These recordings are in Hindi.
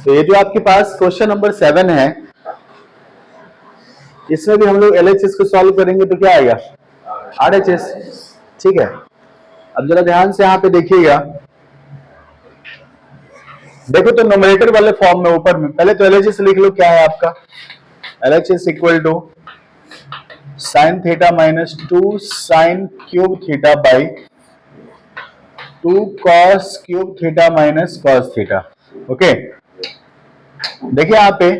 तो ये जो आपके पास क्वेश्चन नंबर 7 है, इसमें भी हम लोग LHS को सॉल्व करेंगे तो क्या आएगा, RHS। ठीक है, अब जरा ध्यान से यहाँ पे देखिएगा। देखो तो न्यूमरेटर वाले फॉर्म में ऊपर में पहले तो LHS लिख लो, क्या है आपका LHS equal to sine theta minus 2 sine cube theta by 2 cos cube theta minus cos theta. Okay, देखिए यहाँ पे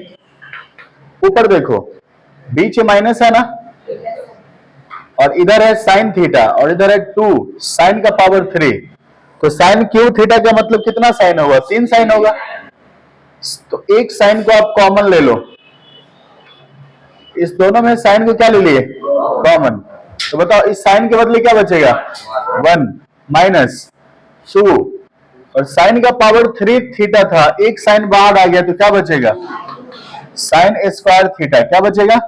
ऊपर देखो, बीच में माइनस है ना, और इधर है साइन थीटा और इधर है 2 साइन का पावर 3, तो साइन क्यूब थीटा का मतलब कितना साइन होगा, 3 साइन होगा। तो एक साइन को आप कॉमन ले लो, इस दोनों में साइन को क्या ले लिए, कॉमन। तो बताओ इस साइन के बदले क्या बचेगा, 1 माइनस 2, और साइन का पावर 3 थीटा था, एक साइन बाहर आ गया तो क्या बचेगा, साइन स्क्वायर थीटा। क्या बचेगा,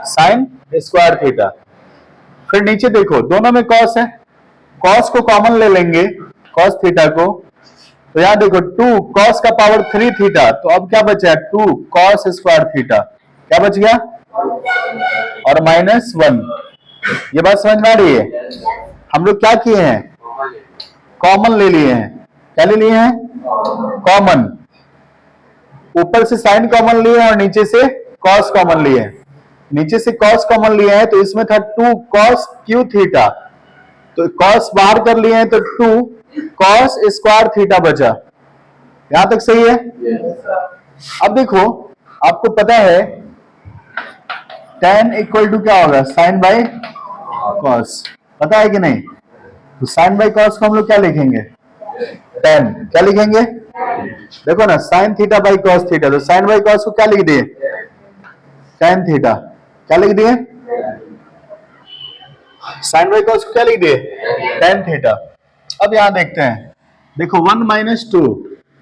साइन स्क्वायर थीटा। फिर नीचे देखो दोनों में कॉस है, कॉस को कॉमन ले लेंगे, कॉस थीटा को, तो यहां देखो 2 कॉस का पावर 3 थीटा, तो अब क्या बचा, 2 कॉस स्क्वायर थीटा, क्या बच गया, और माइनस 1। ये बात समझ में आ रही है। हम लोग क्या किए हैं, कॉमन ले लिए हैं। क्या ले लिए हैं, कॉमन। ऊपर से साइन कॉमन लिए हैं और नीचे से कॉस कॉमन लिए हैं। नीचे से कॉस कॉमन लिए हैं तो इसमें था 2 कॉस क्यू थीटा, तो कॉस बाहर कर लिए हैं तो 2 कॉस स्क्वायर थीटा बचा। यहां तक सही है। अब देखो आपको पता है tan इक्वल टू क्या होगा, साइन बाई कॉस, पता है कि नहीं। तो साइन बाई कॉस को हम लोग क्या लिखेंगे, tan। क्या लिखेंगे, देखो ना, sine theta by cos theta, तो साइन बाई कॉस को क्या लिख दिए, tan थीटा। क्या लिख दिए, साइन बाई कॉस को क्या लिख दिए, tan थीटा। अब यहां देखते हैं, देखो 1 माइनस 2,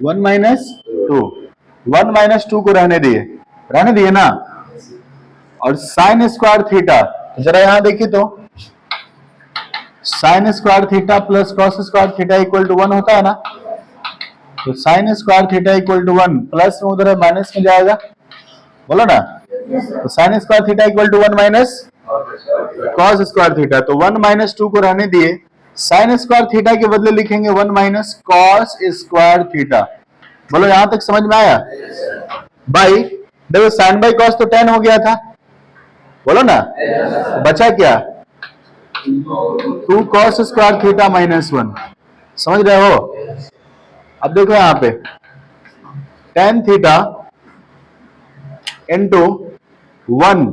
1 माइनस 2, 1 माइनस 2 को रहने दिए ना, और साइन स्क्वायर थीटा, जरा यहां देखिए तो sine square theta plus cos square theta equal to 1 होता है ना। तो sine square theta equal to 1, plus में उधर माइनस में जाएगा, बोलो ना। तो sine square theta equal to 1 minus cos square theta, तो 1 माइनस 2 को रहने दिए, साइन स्क्वायर थीटा के बदले लिखेंगे 1 माइनस कॉस स्क्वायर थीटा। बोलो यहां तक समझ में आया। बाई, देखो साइन बाई कॉस तो 10 हो गया था, बोलो ना, बचा क्या, 2 कॉस स्क्वायर थीटा माइनस 1। समझ रहे हो। अब देखो यहां पे tan थीटा इंटू 1,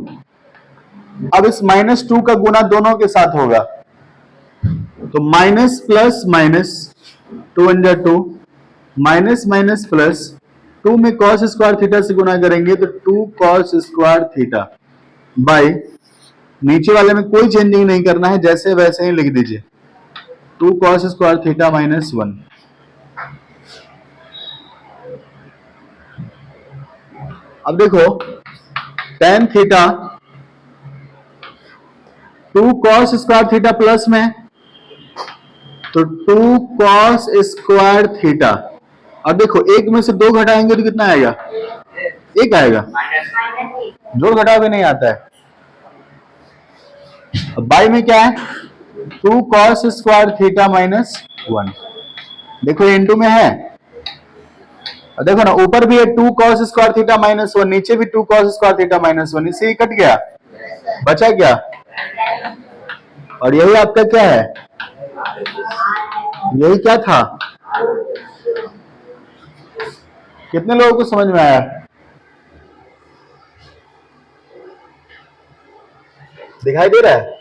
अब इस माइनस 2 का गुना दोनों के साथ होगा, तो माइनस प्लस माइनस 2 वन जा 2, माइनस माइनस प्लस 2 में कॉस स्क्वायर थीटा से गुना करेंगे तो 2 कॉस स्क्वायर थीटा बाई, नीचे वाले में कोई चेंजिंग नहीं करना है, जैसे वैसे ही लिख दीजिए 2 कॉस स्क्वायर थीटा माइनस 1। अब देखो tan theta 2 cos square theta plus में, तो 2 कॉस स्क्वायर थीटा, और देखो एक में से 2 घटाएंगे तो कितना आएगा, 1 आएगा, जोड़ घटाव भी नहीं आता है। अब बाई में क्या है, 2 कॉस स्क्वायर थीटा माइनस 1, देखो इनटू में है, और देखो ना ऊपर भी है 2 कॉस स्क्वायर थीटा माइनस 1, नीचे भी 2 कॉस स्क्वायर थीटा माइनस 1, इससे ही कट गया, बचा क्या, और यही आपका क्या है, यही क्या था। कितने लोगों को समझ में आया, दिखाई दे रहा है।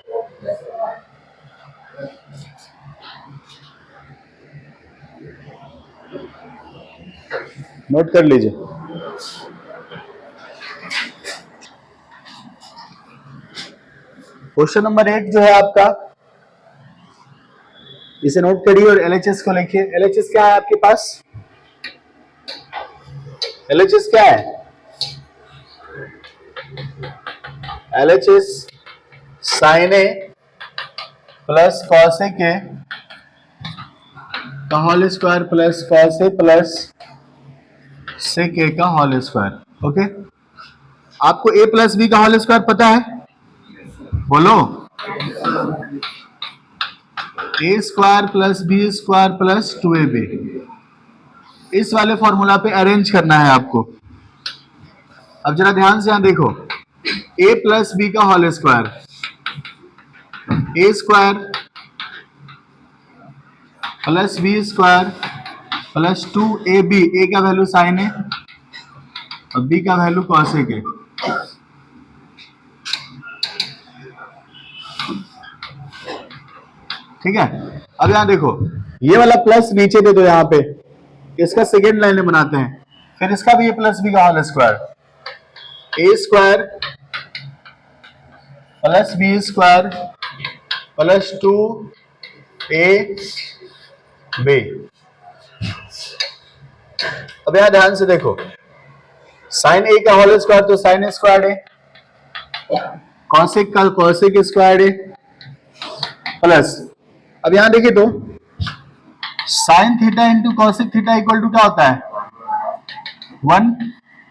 नोट कर लीजिए। क्वेश्चन नंबर 1 जो है आपका, इसे नोट करिए और LHS को लिखिए। LHS क्या है आपके पास, LHS क्या है, LHS sine A plus cos A के का whole square plus cos A plus sec A का होल स्क्वायर। ओके, आपको ए प्लस बी का होल स्क्वायर पता है? बोलो। A square plus B square plus 2ab, इस वाले फॉर्मूला पे अरेंज करना है आपको। अब जरा ध्यान से यहां देखो, ए प्लस बी का whole square, A square plus B square plus 2ab, A का वैल्यू साइन है और बी का वैल्यू कॉसेक है। ठीक है, अब यहां देखो, ये वाला प्लस नीचे दे दो यहां पे, इसका सेकेंड लाइन में बनाते हैं, फिर इसका भी ए प्लस बी का whole square, A square plus B square plus 2ab। अब यहां ध्यान से देखो, साइन ए का होल स्क्वायर तो साइन स्क्वायर है, कॉसेक का कॉसेक स्क्वायर है, प्लस अब यहां देखिए तो sine theta into cosec theta equal to क्या होता है? 1,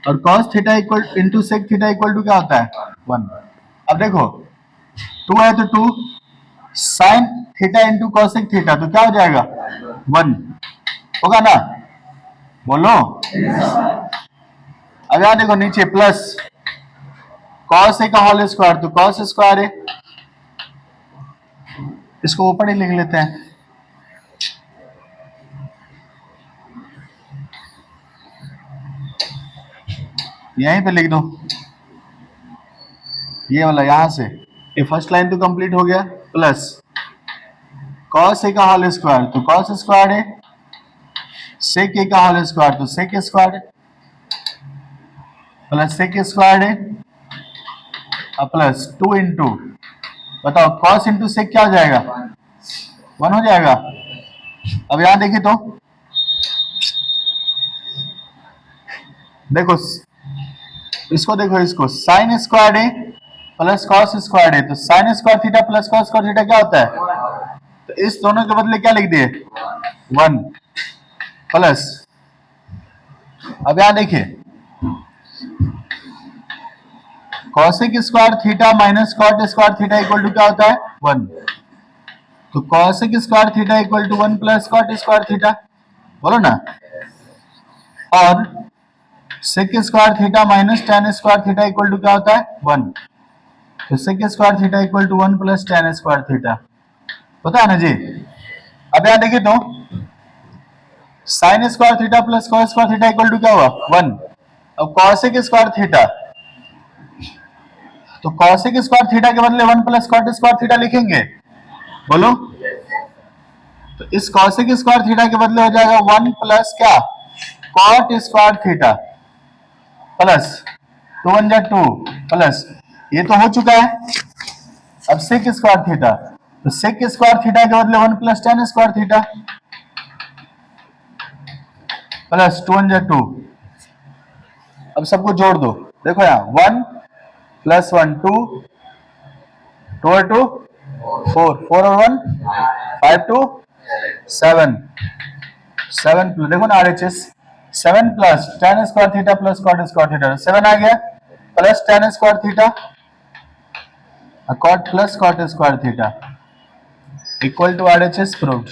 और cos theta equal into sec theta equal to क्या होता है? 1। अब देखो 2 है तो 2, sign theta into cosec theta तो क्या हो जाएगा? 1 होगा ना? बोलो। अब यहां देखो नीचे प्लस कॉस ए का होल स्क्वायर तो कॉस स्क्वायर है, इसको ऊपर ही लिख लेते हैं। यहीं पे लिख दो, ये वाला यहां से, ये फर्स्ट लाइन तो कंप्लीट हो गया। प्लस कॉस ए का होल स्क्वायर तो कॉस स्क्वायर है, सेक ए का होल स्क्वायर तो सेक स्क्वायर है, प्लस सेक स्क्वायर है और प्लस 2 इंटू, बताओ कॉस इंटू सेक क्या हो जाएगा? 1 हो जाएगा। अब यहां देखिए तो देखो, इसको देखो, इसको साइन स्क्वायर है प्लस कॉस स्क्वायर है तो sine square theta plus cos square theta क्या होता है? तो इस दोनों के बदले क्या लिख दिए? 1 प्लस, अब यहां देखिए cosec square theta minus cot square theta equal to क्या होता है? 1। तो cosec square theta equal to 1 plus cot square theta, बोलो ना। और sec square theta minus tan square theta equal to क्या होता है? 1। तो sec square theta equal to 1 plus tan square theta, पता है ना जी? अब यहां देखिए तो sine square theta plus cos square theta equal to क्या हुआ? 1। अब कॉसेक स्क्वायर थीटा, तो कॉसेक स्क्वायर थीटा के बदले 1 प्लस कॉट स्क्वायर थीटा लिखेंगे, बोलो। तो इस कॉसेक स्क्वायर थीटा के बदले हो जाएगा 1 प्लस क्या? कॉट स्क्वायर थीटा प्लस 2 1 जा 2 प्लस, ये तो हो चुका है। अब सेक स्क्वायर थीटा, तो सेक स्क्वायर थीटा के बदले 1 plus tan square theta plus 2 1 जा 2। अब सबको जोड़ दो, देखो यहां 1 प्लस 1 2, 2 और 2 4, 4 और 1 5 2 7, 7 प्लस, देखो ना RHS, 7 plus tan square theta plus cot square theta, 7 आ गया, plus tan square theta cot plus cot square theta equal to RHS proved.